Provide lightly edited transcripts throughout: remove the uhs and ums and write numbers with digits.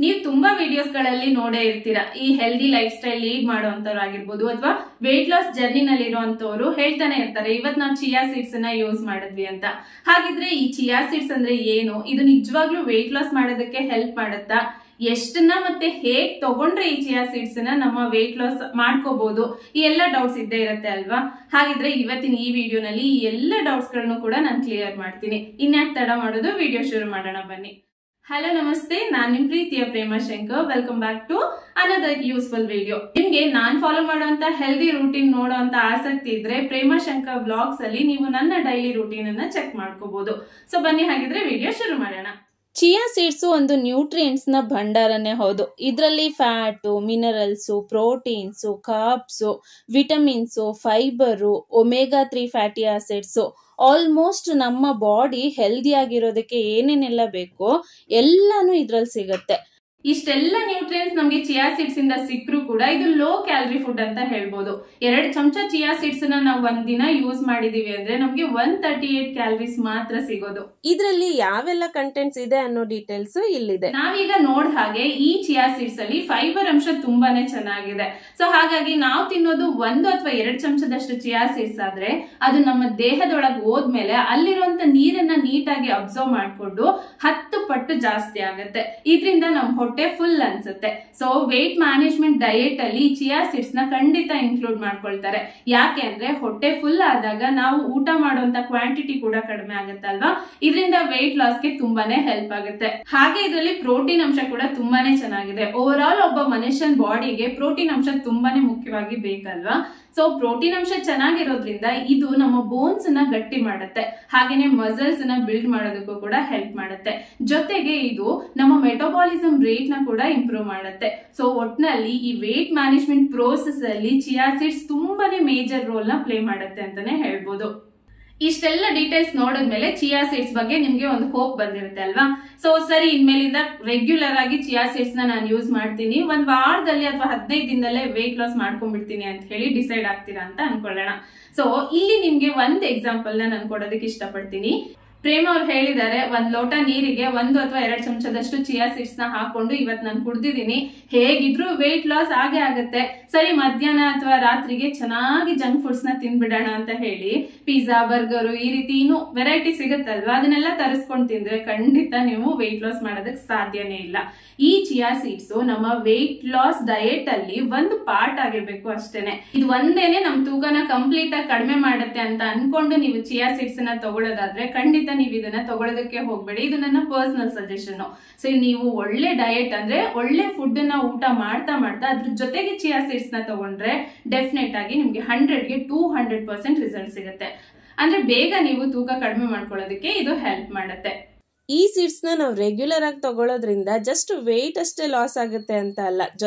ನೀವು ತುಂಬಾ ವಿಡಿಯೋಸ್ ಗಳಲ್ಲಿ ನೋಡೇ ಇರ್ತೀರಾ, ಈ ಹೆಲ್ದಿ ಲೈಫ್ ಸ್ಟೈಲ್ ಲೀಡ್ ಮಾಡುವಂತವ್ರು ಆಗಿರ್ಬೋದು ಅಥವಾ ವೇಟ್ ಲಾಸ್ ಜರ್ನಿನಲ್ಲಿ ಇರುವಂತವ್ರು ಹೇಳ್ತಾನೆ ಇರ್ತಾರೆ, ಇವತ್ ನಾವು ಚಿಯಾ ಸೀಡ್ಸ್ ಅನ್ನ ಯೂಸ್ ಮಾಡಿದ್ವಿ ಅಂತ. ಹಾಗಿದ್ರೆ ಈ ಚಿಯಾ ಸೀಡ್ಸ್ ಅಂದ್ರೆ ಏನು? ಇದು ನಿಜವಾಗ್ಲೂ ವೇಟ್ ಲಾಸ್ ಮಾಡೋದಕ್ಕೆ ಹೆಲ್ಪ್ ಮಾಡುತ್ತಾ? ಎಷ್ಟನ್ನ ಮತ್ತೆ ಹೇಗ್ ತಗೊಂಡ್ರೆ ಈ ಚಿಯಾ ಸೀಡ್ಸ್ ನ ನಮ್ಮ ವೇಟ್ ಲಾಸ್ ಮಾಡ್ಕೋಬಹುದು? ಈ ಎಲ್ಲ ಡೌಟ್ಸ್ ಇದ್ದೇ ಇರುತ್ತೆ ಅಲ್ವಾ? ಹಾಗಿದ್ರೆ ಇವತ್ತಿನ ಈ ವಿಡಿಯೋನಲ್ಲಿ ಈ ಎಲ್ಲ ಡೌಟ್ಸ್ ಗಳನ್ನು ಕೂಡ ನಾನು ಕ್ಲಿಯರ್ ಮಾಡ್ತೀನಿ. ಇನ್ಯಾಕ್ ತಡ ಮಾಡೋದು, ವಿಡಿಯೋ ಶುರು ಮಾಡೋಣ ಬನ್ನಿ. ಹಲೋ ನಮಸ್ತೆ, ನಾನ್ ನಿಮ್ ಪ್ರೀತಿಯ Prema Shankar. Welcome back to another useful video. ನಿಮ್ಗೆ ನಾನ್ ಫಾಲೋ ಮಾಡುವಂತ ಹೆಲ್ದಿ ರೂಟೀನ್ ನೋಡುವಂತ ಆಸಕ್ತಿ ಇದ್ರೆ ಪ್ರೇಮಾ ಶಂಕರ್ ವ್ಲಾಗ್ಸ್ ಅಲ್ಲಿ ನೀವು ನನ್ನ ಡೈಲಿ ರೂಟೀನ್ ಅನ್ನ ಚೆಕ್ ಮಾಡ್ಕೋಬಹುದು. ಸೊ ಬನ್ನಿ ಹಾಗಿದ್ರೆ ವಿಡಿಯೋ ಶುರು ಮಾಡೋಣ. ಚಿಯಾ ಸೀಡ್ಸ್ ಒಂದು ನ್ಯೂಟ್ರಿಯೆಂಟ್ಸ್ ನ ಭಂಡಾರನೇ ಹೌದು. ಇದರಲ್ಲಿ fat, minerals, proteins, carbs, vitamins, fibre, omega 3 fatty acids, almost ನಮ್ಮ ಬಾಡಿ ಹೆಲ್ದಿ ಆಗಿರೋದಕ್ಕೆ ಏನೇನೆಲ್ಲ ಬೇಕೋ ಎಲ್ಲಾನು ಇದ್ರಲ್ಲಿ ಸಿಗುತ್ತೆ. ಇಷ್ಟೆಲ್ಲ ನ್ಯೂಟ್ರಿಯೆಂಟ್ಸ್ ನಮಗೆ ಚಿಯಾ ಸೀಡ್ಸ್ ಇಂದ ಸಿಕ್ಕರೂ ಕೂಡ ಇದು ಲೋ ಕ್ಯಾಲರಿ ಫುಡ್ ಅಂತ ಹೇಳ್ಬೋದು. 2 ಚಮಚ ಚಿಯಾ ಸೀಡ್ಸ್ ನ ನಾವು ಒಂದಿನ ಯೂಸ್ ಮಾಡಿದೀವಿ ಅಂದ್ರೆ ನಮ್ಗೆ 138 ಕ್ಯಾಲರೀಸ್ ಮಾತ್ರ ಸಿಗೋದು. ಇದರಲ್ಲಿ ಯಾವೆಲ್ಲ ಕಂಟೆಂಟ್ಸ್ ಇದೆ ಅನ್ನೋ ಡೀಟೇಲ್ಸ್ ಇಲ್ಲಿದೆ. ನಾವೀಗ ನೋಡ್ ಹಾಗೆ ಈ ಚಿಯಾ ಸೀಡ್ಸ್ ಅಲ್ಲಿ ಫೈಬರ್ ಅಂಶ ತುಂಬಾನೇ ಚೆನ್ನಾಗಿದೆ. ಸೊ ಹಾಗಾಗಿ ನಾವು ತಿನ್ನೋದು 1 ಅಥವಾ 2 ಚಮಚದಷ್ಟು ಚಿಯಾ ಸೀಡ್ಸ್ ಆದ್ರೆ ಅದು ನಮ್ಮ ದೇಹದೊಳಗೆ ಹೋದ್ಮೇಲೆ ಅಲ್ಲಿರುವಂತ ನೀರನ್ನ ನೀಟಾಗಿ ಅಬ್ಸರ್ವ್ ಮಾಡ್ಕೊಂಡು 10 ಪಟ್ಟು ಜಾಸ್ತಿ ಆಗುತ್ತೆ. ಇದರಿಂದ ನಮ್ಮ ಹೊಟ್ಟೆ ಫುಲ್ ಅನ್ಸುತ್ತೆ. ಸೊ ವೇಟ್ ಮ್ಯಾನೇಜ್ಮೆಂಟ್ ಡಯಟ್ ಅಲ್ಲಿ ಚಿಯಾ ಸೀಡ್ಸ್ ನ ಖಂಡಿತ ಇನ್ಕ್ಲೂಡ್ ಮಾಡ್ಕೊಳ್ತಾರೆ. ಯಾಕೆ ಅಂದ್ರೆ ಹೊಟ್ಟೆ ಫುಲ್ ಆದಾಗ ನಾವು ಊಟ ಮಾಡುವಂತ ಕ್ವಾಂಟಿಟಿ ಕೂಡ ಕಡಿಮೆ ಆಗುತ್ತಲ್ವಾ, ಇದರಿಂದ ವೇಟ್ ಲಾಸ್ ಗೆ ತುಂಬಾನೇ ಹೆಲ್ಪ್ ಆಗುತ್ತೆ. ಹಾಗೆ ಇದರಲ್ಲಿ ಪ್ರೋಟೀನ್ ಅಂಶ ಕೂಡ ತುಂಬಾನೇ ಚೆನ್ನಾಗಿದೆ. ಓವರ್ ಆಲ್ ಒಬ್ಬ ಮನುಷ್ಯನ ಬಾಡಿಗೆ ಪ್ರೋಟೀನ್ ಅಂಶ ತುಂಬಾನೇ ಮುಖ್ಯವಾಗಿ ಬೇಕಲ್ವಾ. ಸೊ ಪ್ರೋಟೀನ್ ಅಂಶ ಚೆನ್ನಾಗಿರೋದ್ರಿಂದ ಇದು ನಮ್ಮ ಬೋನ್ಸ್ ನ ಗಟ್ಟಿ ಮಾಡುತ್ತೆ, ಹಾಗೇನೆ ಮಸಲ್ಸ್ ನ ಬಿಲ್ಡ್ ಮಾಡೋದಕ್ಕೂ ಕೂಡ ಹೆಲ್ಪ್ ಮಾಡುತ್ತೆ. ಜೊತೆಗೆ ಇದು ನಮ್ಮ ಮೆಟಬಾಲಿಸಮ್ ರೇಟ್ ನ ಕೂಡ ಇಂಪ್ರೂವ್ ಮಾಡುತ್ತೆ. ಸೊ ಒಟ್ನಲ್ಲಿ ಈ ವೇಟ್ ಮ್ಯಾನೇಜ್ಮೆಂಟ್ ಪ್ರೋಸೆಸ್ ಅಲ್ಲಿ ಚಿಯಾ ಸೀಡ್ಸ್ ತುಂಬಾನೇ ಮೇಜರ್ ರೋಲ್ ನ ಪ್ಲೇ ಮಾಡುತ್ತೆ ಅಂತಾನೆ ಹೇಳ್ಬೋದು. ಇಷ್ಟೆಲ್ಲ ಡೀಟೇಲ್ಸ್ ನೋಡಿದ್ಮೇಲೆ ಚಿಯಾ ಸೀಡ್ಸ್ ಬಗ್ಗೆ ನಿಮ್ಗೆ ಒಂದು ಹೋಪ್ ಬಂದಿರುತ್ತೆ ಅಲ್ವಾ. ಸೊ ಸರಿ, ಇನ್ಮೇಲಿಂದ ರೆಗ್ಯುಲರ್ ಆಗಿ ಚಿಯಾ ಸೀಡ್ಸ್ ನ ನಾನು ಯೂಸ್ ಮಾಡ್ತೀನಿ, ಒಂದ್ ವಾರದಲ್ಲಿ ಅಥವಾ 15 ದಿನದಲ್ಲೇ ವೇಟ್ ಲಾಸ್ ಮಾಡ್ಕೊಂಡ್ಬಿಡ್ತೀನಿ ಅಂತ ಹೇಳಿ ಡಿಸೈಡ್ ಆಗ್ತೀರಾ ಅಂತ ಅನ್ಕೊಳ್ಳೋಣ. ಸೊ ಇಲ್ಲಿ ನಿಮ್ಗೆ ಒಂದ್ ಎಕ್ಸಾಂಪಲ್ ನ ನಾನು ಕೊಡೋದಕ್ಕೆ ಇಷ್ಟಪಡ್ತೀನಿ. ಪ್ರೇಮ ಅವ್ರು ಹೇಳಿದ್ದಾರೆ, 1 ಲೋಟ ನೀರಿಗೆ 1 ಅಥವಾ 2 ಚಮಚದಷ್ಟು ಚಿಯಾ ಸೀಡ್ಸ್ ನ ಹಾಕೊಂಡು ಇವತ್ ನಾನು ಕುಡ್ದಿದ್ದೀನಿ, ಹೇಗಿದ್ರು ವೇಟ್ ಲಾಸ್ ಆಗೇ ಆಗುತ್ತೆ. ಸರಿ, ಮಧ್ಯಾಹ್ನ ಅಥವಾ ರಾತ್ರಿಗೆ ಚೆನ್ನಾಗಿ ಜಂಕ್ ಫುಡ್ಸ್ ನ ತಿನ್ಬಿಡೋಣ ಅಂತ ಹೇಳಿ ಪಿಜ್ಜಾ, ಬರ್ಗರ್ ಈ ರೀತಿ ಇನ್ನೂ ವೆರೈಟಿ ಸಿಗುತ್ತಲ್ವಾ, ಅದನ್ನೆಲ್ಲ ತರಿಸ್ಕೊಂಡು ತಿಂದ್ರೆ ಖಂಡಿತ ನೀವು ವೇಟ್ ಲಾಸ್ ಮಾಡೋದಕ್ಕೆ ಸಾಧ್ಯನೇ ಇಲ್ಲ. ಈ ಚಿಯಾ ಸೀಡ್ಸ್ ನಮ್ಮ ವೇಟ್ ಲಾಸ್ ಡಯಟ್ ಅಲ್ಲಿ ಒಂದು ಪಾರ್ಟ್ ಆಗಿರ್ಬೇಕು ಅಷ್ಟೇನೆ. ಇದು ಒಂದೇನೆ ನಮ್ ತೂಕನ ಕಂಪ್ಲೀಟ್ ಆಗಿ ಕಡಿಮೆ ಮಾಡುತ್ತೆ ಅಂತ ಅನ್ಕೊಂಡು ನೀವು ಚಿಯಾ ಸೀಡ್ಸ್ ನ ತಗೊಳ್ಳೋದಾದ್ರೆ ಖಂಡಿತ ನೀವು ಇದನ್ನ ತಗೊಳ್ಳೋದಕ್ಕೆ ಹೋಗ್ಬೇಡಿ. ಇದು ನನ್ನ ಪರ್ಸನಲ್ ಸಜೆಷನ್. ಸೊ ನೀವು ಒಳ್ಳೆ ಡಯಟ್ ಅಂದ್ರೆ ಒಳ್ಳೆ ಫುಡ್ ನ ಊಟ ಮಾಡ್ತಾ ಅದ್ರ ಜೊತೆಗೆ ಚಿಯಾ ಸೀಡ್ಸ್ ನ ತಗೊಂಡ್ರೆ ಡೆಫಿನೆಟ್ ಆಗಿ ನಿಮ್ಗೆ 100ಗೆ 200% ರಿಸಲ್ಟ್ ಸಿಗುತ್ತೆ. ಅಂದ್ರೆ ಬೇಗ ನೀವು ತೂಕ ಕಡಿಮೆ ಮಾಡ್ಕೊಳ್ಳೋದಕ್ಕೆ ಇದು ಹೆಲ್ಪ್ ಮಾಡುತ್ತೆ. ಈ ಸೀಡ್ಸ್ ನಾವು ರೆಗ್ಯುಲರ್ ಆಗಿ ತಗೊಳ್ಳೋದ್ರಿಂದ ಜಸ್ಟ್ ವೇಟ್ ಅಷ್ಟೇ ಲಾಸ್ ಆಗುತ್ತೆ ಅಂತ ಅಲ್ಲ,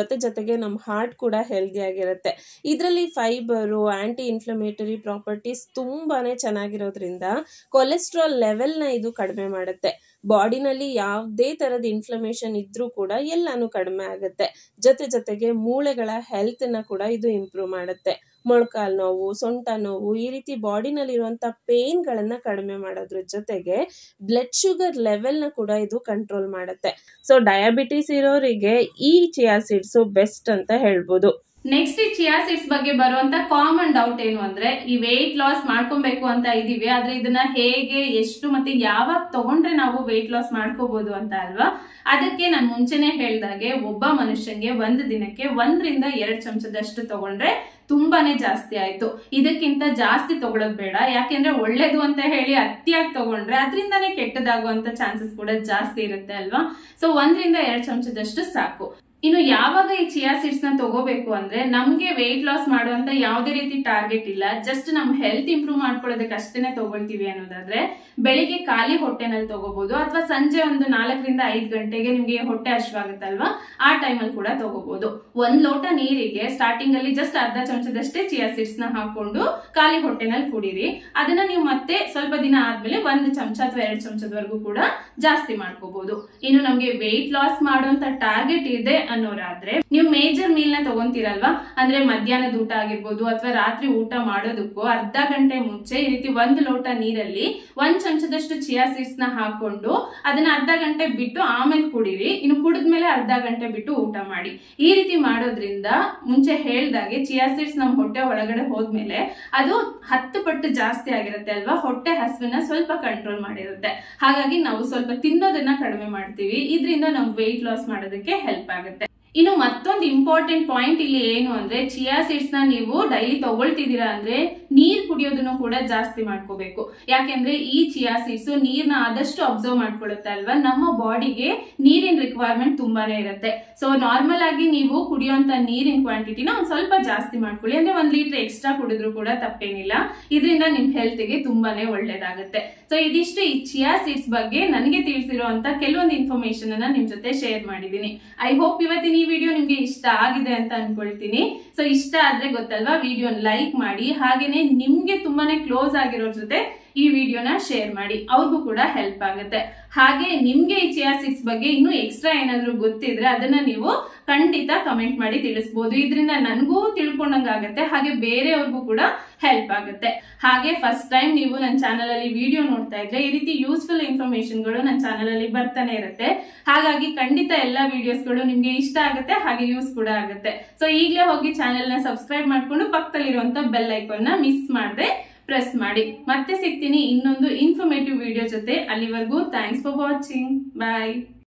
ಜೊತೆಗೆ ನಮ್ಮ ಹಾರ್ಟ್ ಕೂಡ ಹೆಲ್ದಿ ಆಗಿರುತ್ತೆ. ಇದರಲ್ಲಿ ಫೈಬರು, ಆಂಟಿ ಇನ್ಫ್ಲಮೇಟರಿ ಪ್ರಾಪರ್ಟೀಸ್ ತುಂಬಾನೇ ಚೆನ್ನಾಗಿರೋದ್ರಿಂದ ಕೊಲೆಸ್ಟ್ರಾಲ್ ಲೆವೆಲ್ ನ ಇದು ಕಡಿಮೆ ಮಾಡುತ್ತೆ. ಬಾಡಿನಲ್ಲಿ ಯಾವುದೇ ತರದ ಇನ್ಫ್ಲಮೇಷನ್ ಇದ್ರೂ ಕೂಡ ಎಲ್ಲಾನು ಕಡಿಮೆ ಆಗುತ್ತೆ. ಜೊತೆಗೆ ಮೂಳೆಗಳ ಹೆಲ್ತ್ ನ ಕೂಡ ಇದು ಇಂಪ್ರೂವ್ ಮಾಡುತ್ತೆ. ಮೊಳಕಾಲ್ ನೋವು, ಸೊಂಟ ನೋವು, ಈ ರೀತಿ ಬಾಡಿನಲ್ಲಿರುವಂತ ಪೇನ್ ಗಳನ್ನ ಕಡಿಮೆ ಮಾಡೋದ್ರ ಜೊತೆಗೆ ಬ್ಲಡ್ ಶುಗರ್ ಲೆವೆಲ್ ನ ಕೂಡ ಇದು ಕಂಟ್ರೋಲ್ ಮಾಡುತ್ತೆ. ಸೊ ಡಯಾಬಿಟಿಸ್ ಇರೋರಿಗೆ ಈ ಚಿಯಾ ಸೀಡ್ಸ್ ಬೆಸ್ಟ್ ಅಂತ ಹೇಳ್ಬೋದು. ನೆಕ್ಸ್ಟ್ ಈ ಚಿಯಾ ಸೀಡ್ಸ್ ಬಗ್ಗೆ ಬರುವಂತ ಕಾಮನ್ ಡೌಟ್ ಏನು ಅಂದ್ರೆ, ಈ ವೇಟ್ ಲಾಸ್ ಮಾಡ್ಕೊಬೇಕು ಅಂತ ಇದೀವಿ, ಆದ್ರೆ ಇದನ್ನ ಹೇಗೆ, ಎಷ್ಟು ಮತ್ತೆ ಯಾವಾಗ ತಗೊಂಡ್ರೆ ನಾವು ವೇಟ್ ಲಾಸ್ ಮಾಡ್ಕೋಬಹುದು ಅಂತ ಅಲ್ವಾ. ಅದಕ್ಕೆ ನಾನು ಮುಂಚೆನೆ ಹೇಳ್ದಾಗೆ ಒಬ್ಬ ಮನುಷ್ಯನ್ಗೆ ಒಂದು ದಿನಕ್ಕೆ 1 ರಿಂದ 2 ಚಮಚದಷ್ಟು ತಗೊಂಡ್ರೆ ತುಂಬಾನೇ ಜಾಸ್ತಿ ಆಯ್ತು. ಇದಕ್ಕಿಂತ ಜಾಸ್ತಿ ತಗೊಳ್ಳೋದು ಬೇಡ, ಯಾಕೆಂದ್ರೆ ಒಳ್ಳೇದು ಅಂತ ಹೇಳಿ ಅತಿಯಾಗಿ ತಗೊಂಡ್ರೆ ಅದರಿಂದಾನೇ ಕೆಟ್ಟದಾಗುವಂತ ಚಾನ್ಸಸ್ ಕೂಡ ಜಾಸ್ತಿ ಇರುತ್ತೆ ಅಲ್ವಾ. ಸೊ 1 ರಿಂದ 2 ಚಮಚದಷ್ಟು ಸಾಕು. ಇನ್ನು ಯಾವಾಗ ಈ ಚಿಯಾ ಸೀಡ್ಸ್ ನ ತಗೋಬೇಕು ಅಂದ್ರೆ, ನಮ್ಗೆ ವೇಟ್ ಲಾಸ್ ಮಾಡುವಂತ ಯಾವುದೇ ರೀತಿ ಟಾರ್ಗೆಟ್ ಇಲ್ಲ, ಜಸ್ಟ್ ನಮ್ ಹೆಲ್ತ್ ಇಂಪ್ರೂವ್ ಮಾಡ್ಕೊಳ್ಳೋದಕ್ಕೆ ಅಷ್ಟೇನೆ ತಗೊಳ್ತೀವಿ ಅನ್ನೋದಾದ್ರೆ ಬೆಳಿಗ್ಗೆ ಖಾಲಿ ಹೊಟ್ಟೆನಲ್ಲಿ ತಗೋಬಹುದು, ಅಥವಾ ಸಂಜೆ ಒಂದು 4 ರಿಂದ 5 ಗಂಟೆಗೆ ನಿಮ್ಗೆ ಹೊಟ್ಟೆ ಹಶ್ವಾಗುತ್ತಲ್ವಾ, ಆ ಟೈಮಲ್ಲಿ ಕೂಡ ತಗೋಬಹುದು. 1 ಲೋಟ ನೀರಿಗೆ ಸ್ಟಾರ್ಟಿಂಗ್ ಅಲ್ಲಿ ಜಸ್ಟ್ ಅರ್ಧ ಚಮಚದಷ್ಟೇ ಚಿಯಾ ಸೀಡ್ಸ್ ನ ಹಾಕೊಂಡು ಖಾಲಿ ಹೊಟ್ಟೆನಲ್ಲಿ ಕುಡೀರಿ. ಅದನ್ನ ನೀವು ಮತ್ತೆ ಸ್ವಲ್ಪ ದಿನ ಆದ್ಮೇಲೆ 1 ಚಮಚ ಅಥವಾ 2 ಚಮಚದವರೆಗೂ ಕೂಡ ಜಾಸ್ತಿ ಮಾಡ್ಕೋಬಹುದು. ಇನ್ನು ನಮ್ಗೆ ವೇಟ್ ಲಾಸ್ ಮಾಡುವಂತ ಟಾರ್ಗೆಟ್ ಇದೆ ಅನ್ನೋರಾದ್ರೆ ನೀವು ಮೇಜರ್ ಮೀಲ್ ನ ತಗೊಂತೀರಲ್ವಾ, ಅಂದ್ರೆ ಮಧ್ಯಾಹ್ನದ ಊಟ ಆಗಿರ್ಬೋದು ಅಥವಾ ರಾತ್ರಿ ಊಟ ಮಾಡೋದಕ್ಕೂ ಅರ್ಧ ಗಂಟೆ ಮುಂಚೆ ಈ ರೀತಿ 1 ಲೋಟ ನೀರಲ್ಲಿ 1 ಚಮಚದಷ್ಟು ಚಿಯಾ ಸೀಡ್ಸ್ ನ ಹಾಕೊಂಡು ಅದನ್ನ ಅರ್ಧ ಗಂಟೆ ಬಿಟ್ಟು ಆಮೇಲೆ ಕುಡಿರಿ. ಇನ್ನು ಕುಡಿದ್ಮೇಲೆ ಅರ್ಧ ಗಂಟೆ ಬಿಟ್ಟು ಊಟ ಮಾಡಿ. ಈ ರೀತಿ ಮಾಡೋದ್ರಿಂದ ಮುಂಚೆ ಹೇಳ್ದಾಗೆ ಚಿಯಾ ಸೀಡ್ಸ್ ನಮ್ ಹೊಟ್ಟೆ ಒಳಗಡೆ ಹೋದ್ಮೇಲೆ ಅದು 10 ಪಟ್ಟು ಜಾಸ್ತಿ ಆಗಿರುತ್ತೆ ಅಲ್ವಾ, ಹೊಟ್ಟೆ ಹಸುವನ್ನ ಸ್ವಲ್ಪ ಕಂಟ್ರೋಲ್ ಮಾಡಿರುತ್ತೆ. ಹಾಗಾಗಿ ನಾವು ಸ್ವಲ್ಪ ತಿನ್ನೋದನ್ನ ಕಡಿಮೆ ಮಾಡ್ತೀವಿ. ಇದರಿಂದ ನಾವು ವೆಯ್ಟ್ ಲಾಸ್ ಮಾಡೋದಕ್ಕೆ ಹೆಲ್ಪ್ ಆಗುತ್ತೆ. ಇನ್ನು ಮತ್ತೊಂದು ಇಂಪಾರ್ಟೆಂಟ್ ಪಾಯಿಂಟ್ ಇಲ್ಲಿ ಏನು ಅಂದ್ರೆ, ಚಿಯಾ ಸೀಡ್ಸ್ ನ ನೀವು ಡೈಲಿ ತಗೊಳ್ತಿದ್ದೀರಾ ಅಂದ್ರೆ ನೀರ್ ಕುಡಿಯೋದನ್ನು ಕೂಡ ಜಾಸ್ತಿ ಮಾಡ್ಕೋಬೇಕು. ಯಾಕೆಂದ್ರೆ ಈ ಚಿಯಾ ಸೀಡ್ಸ್ ನೀರ್ನ ಆದಷ್ಟು ಅಬ್ಸರ್ವ್ ಮಾಡ್ಕೊಳ್ಳುತ್ತೆ ಅಲ್ವಾ, ನಮ್ಮ ಬಾಡಿಗೆ ನೀರಿನ ರಿಕ್ವೈರ್ಮೆಂಟ್ ತುಂಬಾನೇ ಇರುತ್ತೆ. ಸೊ ನಾರ್ಮಲ್ ಆಗಿ ನೀವು ಕುಡಿಯುವಂತ ನೀರಿನ ಕ್ವಾಂಟಿಟಿನ ಒಂದ್ ಸ್ವಲ್ಪ ಜಾಸ್ತಿ ಮಾಡ್ಕೊಳ್ಳಿ. ಅಂದ್ರೆ 1 ಲೀಟರ್ ಎಕ್ಸ್ಟ್ರಾ ಕುಡಿದ್ರು ಕೂಡ ತಪ್ಪೇನಿಲ್ಲ. ಇದರಿಂದ ನಿಮ್ ಹೆಲ್ತ್ ಗೆ ತುಂಬಾನೇ ಒಳ್ಳೇದಾಗುತ್ತೆ. ಸೊ ಇದಿಷ್ಟು ಈ ಚಿಯಾ ಸೀಡ್ಸ್ ಬಗ್ಗೆ ನನಗೆ ತಿಳಿಸಿರುವಂತ ಕೆಲವೊಂದು ಇನ್ಫಾರ್ಮೇಶನ್ ಅನ್ನ ನಿಮ್ ಜೊತೆ ಶೇರ್ ಮಾಡಿದೀನಿ. ಐ ಹೋಪ್ ಇವತ್ತಿನ ಈ ವಿಡಿಯೋ ನಿಮ್ಗೆ ಇಷ್ಟ ಆಗಿದೆ ಅಂತ ಅನ್ಕೊಳ್ತೀನಿ. ಸೊ ಇಷ್ಟ ಆದ್ರೆ ಗೊತ್ತಲ್ವಾ, ವಿಡಿಯೋ ಲೈಕ್ ಮಾಡಿ, ಹಾಗೇನೆ ನಿಮ್ಗೆ ತುಂಬಾನೇ ಕ್ಲೋಸ್ ಆಗಿರೋ ಜೊತೆ ಈ ವಿಡಿಯೋನ ಶೇರ್ ಮಾಡಿ, ಅವ್ರಿಗೂ ಕೂಡ ಹೆಲ್ಪ್ ಆಗುತ್ತೆ. ಹಾಗೆ ನಿಮ್ಗೆ ಈ ಚಿಯಾ ಸೀಡ್ಸ್ ಬಗ್ಗೆ ಇನ್ನೂ ಎಕ್ಸ್ಟ್ರಾ ಏನಾದ್ರು ಗೊತ್ತಿದ್ರೆ ಅದನ್ನ ನೀವು ಖಂಡಿತ ಕಮೆಂಟ್ ಮಾಡಿ ತಿಳಿಸಬಹುದು. ಇದರಿಂದ ನನಗೂ ತಿಳ್ಕೊಂಡಂಗಾಗತ್ತೆ, ಹಾಗೆ ಬೇರೆಯವ್ರಿಗೂ ಕೂಡ ಹೆಲ್ಪ್ ಆಗುತ್ತೆ. ಹಾಗೆ ಫಸ್ಟ್ ಟೈಮ್ ನೀವು ನನ್ನ ಚಾನಲ್ ಅಲ್ಲಿ ವಿಡಿಯೋ ನೋಡ್ತಾ ಇದ್ರೆ ಈ ರೀತಿ ಯೂಸ್ಫುಲ್ ಇನ್ಫಾರ್ಮೇಶನ್ ಗಳು ನನ್ನ ಚಾನಲ್ ಅಲ್ಲಿ ಬರ್ತಾನೆ ಇರುತ್ತೆ. ಹಾಗಾಗಿ ಖಂಡಿತ ಎಲ್ಲಾ ವಿಡಿಯೋಸ್ ಗಳು ನಿಮ್ಗೆ ಇಷ್ಟ ಆಗುತ್ತೆ, ಹಾಗೆ ಯೂಸ್ ಕೂಡ ಆಗುತ್ತೆ. ಸೊ ಈಗಲೇ ಹೋಗಿ ಚಾನೆಲ್ ನ ಸಬ್ಸ್ಕ್ರೈಬ್ ಮಾಡ್ಕೊಂಡು ಪಕ್ಕದಲ್ಲಿರುವಂತ ಬೆಲ್ ಐಕಾನ್ ನ ಮಿಸ್ ಮಾಡದೆ ಪ್ರೆಸ್ ಮಾಡಿ. ಮತ್ತೆ ಸಿಗ್ತೀನಿ ಇನ್ನೊಂದು ಇನ್ಫಾರ್ಮೇಟಿವ್ ವಿಡಿಯೋ ಜೊತೆ. ಅಲ್ಲಿವರೆಗೂ ಥ್ಯಾಂಕ್ಸ್ ಫಾರ್ ವಾಚಿಂಗ್. ಬಾಯ್.